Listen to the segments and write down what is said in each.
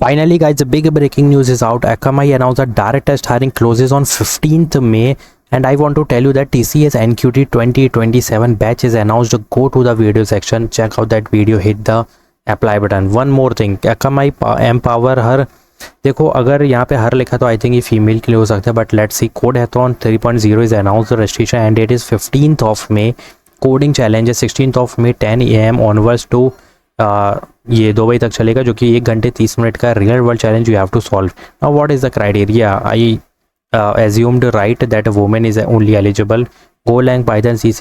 Finally, guys, the big breaking news is out. Akamai announced that direct test hiring closes on 15th May. And I want to tell you that TCS NQT 2027 batch is announced. Go to the video section, check out that video, hit the apply button. One more thing, Akamai empower her. देखो अगर यहाँ पे हर लिखा तो I think ये female के लिए हो सकता है, बट लेट्स सी कोड है तो 3.0 is announce registration and date is 15th of May. Coding challenge है 16th of May 10 AM onwards to ये 2 बजे तक चलेगा, जो कि 1 घंटे 30 मिनट का real world challenge you have to solve. Now what is the criteria? I assumed right that a woman is only eligible. Golang, Python, C++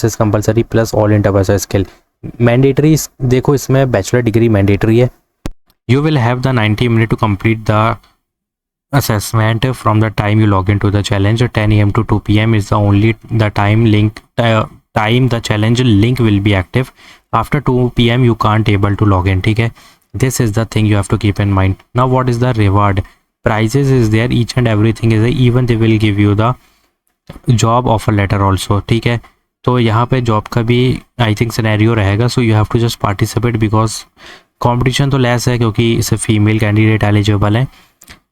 is compulsory plus all interpersonal skill. Mandatory, देखो इसमें bachelor degree mandatory है. You will have the 90 minutes to complete the assessment from the time you log into the challenge. 10 AM to 2 PM is the only the time the challenge link will be active. After 2 PM you can't able to log in. ठीक है, this is the thing you have to keep in mind. Now what is the reward? Prizes is there, each and everything is there, even they will give you the job offer letter also. ठीक है, तो यहाँ पे job का भी आई think scenario रहेगा. So you have to just participate because competition तो less है क्योंकि इसे फीमेल कैंडिडेट एलिजिबल है.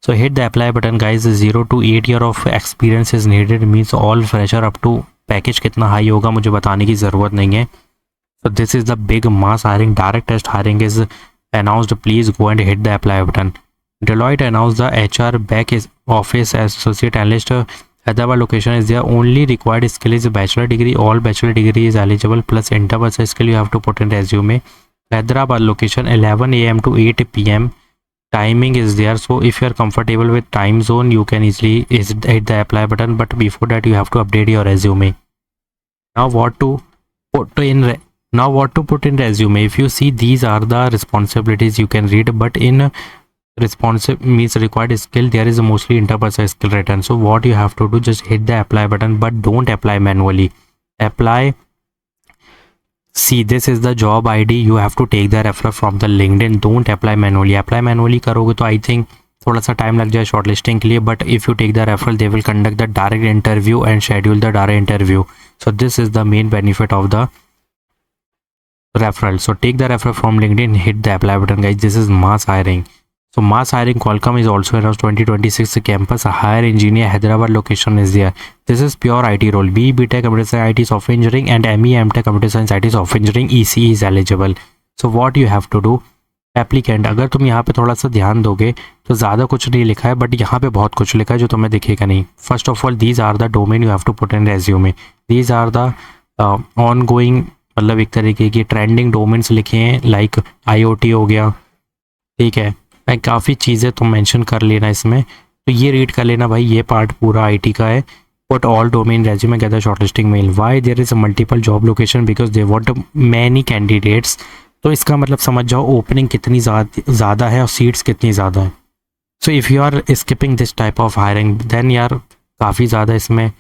So hit the apply button guys. 0 to 8 year of experience is needed, means all fresher up to. Package कितना high होगा मुझे बताने की ज़रूरत नहीं है. So this is the big mass hiring. Direct test hiring is announced. Please go and hit the apply button. Deloitte announced the HR back office as associate analyst. Hyderabad location is there. Only required skill is bachelor degree. All bachelor degree is eligible plus interpersonal skill you have to put in resume. Hyderabad location 11 AM to 8 PM. Timing is there. So if you are comfortable with time zone, you can easily hit the apply button. But before that, you have to update your resume. Now what to put in resume? If you see, these are the responsibilities you can read, but in responsive means required skill there is mostly interpersonal skill written. So what you have to do, just hit the apply button, but don't apply manually. Apply, see, this is the job ID. You have to take the referral from the LinkedIn. Don't apply manually. Apply manually करोगे तो I think थोड़ा सा time लग जाए shortlisting के लिए, but if you take the referral they will conduct the direct interview and schedule the direct interview. So this is the main benefit of the referral. So take the referral from LinkedIn, hit the apply button guys. This is mass hiring. So mass hiring, Qualcomm is also announced 2026 campus hire engineer. Hyderabad location is there. This is pure IT role. BTech Computer Science IT Software Engineering and MTech Computer Science IT Software Engineering ECE is eligible. So what you have to do, applicant, अगर तुम यहाँ पे थोड़ा सा ध्यान दोगे तो ज़्यादा कुछ नहीं लिखा है, बट यहाँ पे बहुत कुछ लिखा है जो तुम्हें दिखेगा नहीं. First of all, these are the domain you have to put in resume. These are the ongoing, मतलब एक तरीके की ट्रेंडिंग डोमेन्स लिखे हैं, लाइक IoT हो गया. ठीक है, काफ़ी चीज़ें तुम मेंशन कर लेना इसमें, तो ये रीड कर लेना भाई. ये पार्ट पूरा IT का है. Put all domain resume gather shortlisting mail. Why there is multiple job location? Because they want many candidates. तो इसका मतलब समझ जाओ ओपनिंग कितनी ज़्यादा है और सीट्स कितनी ज़्यादा है. So if you are skipping this type of hiring then यार काफ़ी ज़्यादा इसमें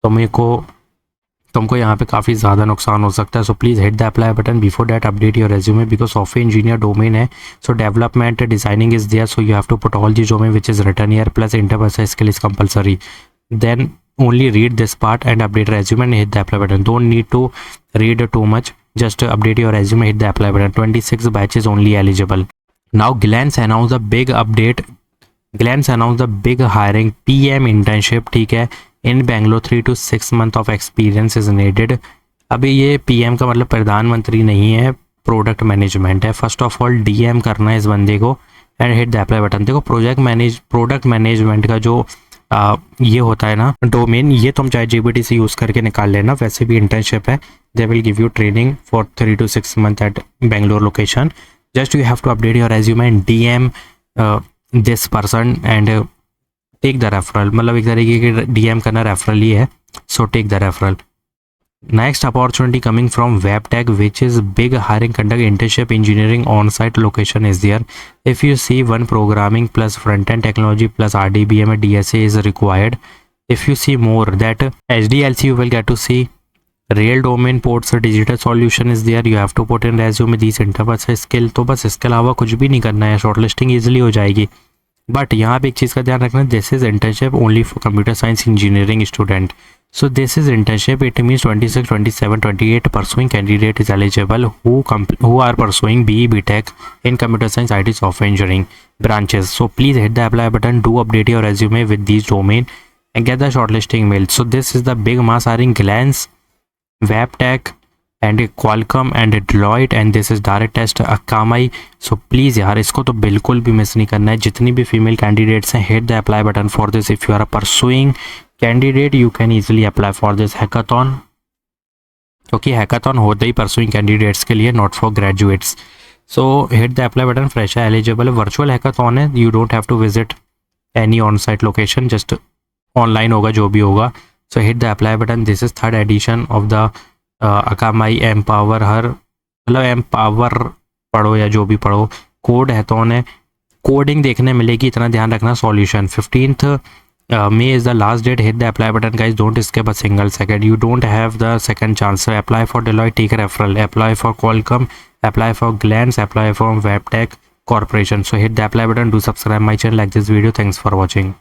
तुमको यहाँ पे काफ़ी ज़्यादा नुकसान हो सकता है. So please hit the apply button. Before that update your resume because software engineer domain है. So development designing is there. So you have to put all the domain which is written year plus interpersonal skill is compulsory. Then only read this part and update resume and hit the apply button. Don't need to read too much. Just update your resume, hit the apply button. 26 batches only eligible. Now Glance announced the big update. Glance announced the big hiring PM internship. ठीक है, in Bangalore 3 to 6 month of experience is needed. अभी ये PM का मतलब प्रधानमंत्री नहीं है, product management है. फर्स्ट ऑफ ऑल DM करना है इस बंदे को and hit the apply button. देखो प्रोडक्ट मैनेजमेंट का जो ये होता है ना डोमेन, ये तुम चाहे GPT से यूज़ करके निकाल लेना. वैसे भी इंटर्नशिप है. They will give you training for 3 to 6 month at Bangalore location. Just you have to update your resume and DM this person and take the referral. मतलब एक तरीके की DM करना रेफरल ही है. So take the referral. Next opportunity coming from WebTech, which is big hiring conduct internship engineering on-site location is there. If you see, one programming plus front-end technology plus RDBM and DSA is required. If you see more, that HDLC you will get to see. Real domain ports digital solution is there. You have to put in resume these interpersonal skill. तो बस इसके अलावा कुछ भी नहीं करना है, shortlisting easily हो जाएगी. बट यहाँ पे एक चीज़ का ध्यान रखना, this is internship only for computer science engineering student. So this is internship. It means 26, 27, 28 pursuing candidate is eligible who are pursuing BE BTech in computer science, IT, software engineering branches. So please hit the apply button. Do update your resume with these domain and get the shortlisting mail. So this is the big mass hiring: Glance, Webtech, and Qualcomm and Deloitte, and this is direct test Akamai. So please यार इसको तो बिल्कुल भी miss नहीं करना है. जितनी भी फीमेल कैंडिडेट्स हैं, hit the apply button for this. If you are a pursuing candidate, you can easily apply for this hackathon, क्योंकि hackathon होता ही pursuing candidates के लिए, not for graduates. So hit the apply button. Fresh है, eligible है, virtual hackathon है. You don't have to visit any on-site location, just online होगा जो भी होगा. So hit the apply button. This is third edition of the Akamai empower her, मतलब empower पढ़ो या जो भी पढ़ो. कोड है तो उन्हें कोडिंग देखने मिलेगी, इतना ध्यान रखना. Solution 15th May is the last date. Hit the apply button guys, don't skip a single second. You don't have the second chance. So apply for Deloitte, take a referral. Apply for Qualcomm, apply for Glance, apply for Webtech Corporation. So hit the apply button. Do subscribe my channel, like this video. Thanks for watching.